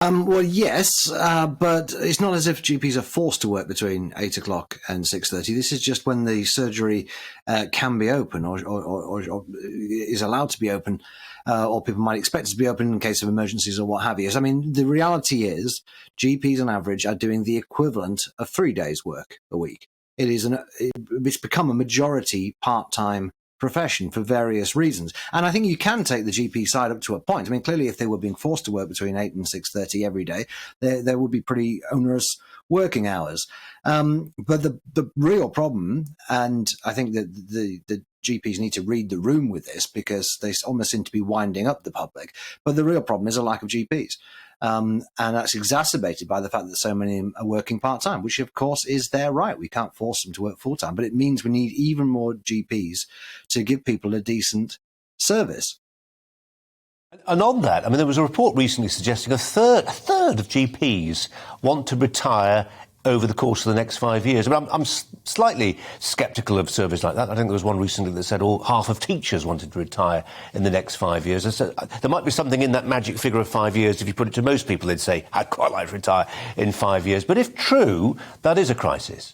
Well, yes, but it's not as if GPs are forced to work between 8 o'clock and 6:30. This is just when the surgery can be open or is allowed to be open, or people might expect it to be open in case of emergencies or what have you. So, I mean, the reality is GPs on average are doing the equivalent of 3 days' work a week. It's become a majority part-time profession for various reasons. And I think you can take the GP side up to a point. I mean, clearly, if they were being forced to work between 8 and 6:30 every day, there would be pretty onerous working hours. But the real problem, and I think that the GPs need to read the room with this because they almost seem to be winding up the public. But the real problem is a lack of GPs. And that's exacerbated by the fact that so many are working part-time, which of course is their right. We can't force them to work full-time, but it means we need even more GPs to give people a decent service. And on that, I mean, there was a report recently suggesting a third of GPs want to retire over the course of the next 5 years. I mean, I'm slightly sceptical of surveys like that. I think there was one recently that said half of teachers wanted to retire in the next 5 years. So there might be something in that magic figure of 5 years. If you put it to most people, they'd say, I'd quite like to retire in 5 years. But if true, that is a crisis.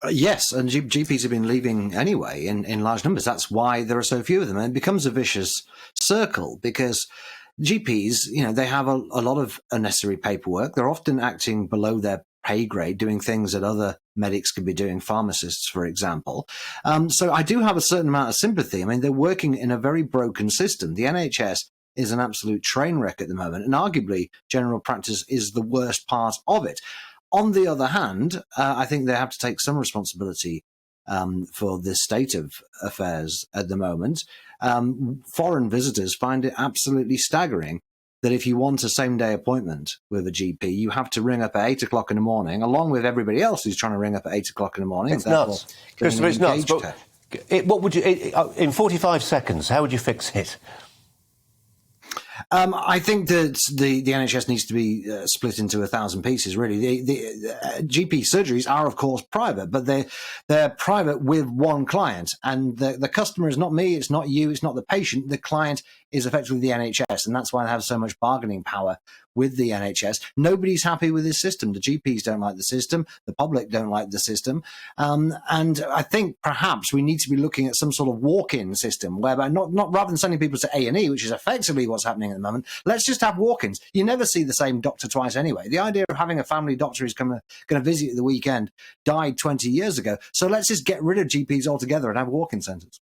Yes, and GPs have been leaving anyway in large numbers. That's why there are so few of them. And it becomes a vicious circle because GPs, they have a lot of unnecessary paperwork. They're often acting below their pay grade, doing things that other medics could be doing, pharmacists, for example. So I do have a certain amount of sympathy. I mean, they're working in a very broken system. The NHS is an absolute train wreck at the moment, and arguably general practice is the worst part of it. On the other hand, I think they have to take some responsibility for the state of affairs at the moment. Foreign visitors find it absolutely staggering that if you want a same-day appointment with a GP, you have to ring up at 8 o'clock in the morning, along with everybody else who's trying to ring up at 8 o'clock in the morning. It's nuts. Christopher, it's nuts. But what would you, in 45 seconds, how would you fix it? I think that the NHS needs to be split into 1,000 pieces, really. The GP surgeries are, of course, private, but they're private with one client. And the customer is not me, it's not you, it's not the patient. The client is effectively the NHS, and that's why they have so much bargaining power with the NHS. Nobody's happy with this system. The GPs don't like the system. The public don't like the system. And I think perhaps we need to be looking at some sort of walk-in system whereby not rather than sending people to A&E, which is effectively what's happening at the moment, let's just have walk-ins. You never see the same doctor twice anyway. The idea of having a family doctor who's going to visit you at the weekend died 20 years ago. So let's just get rid of GPs altogether and have walk-in centres.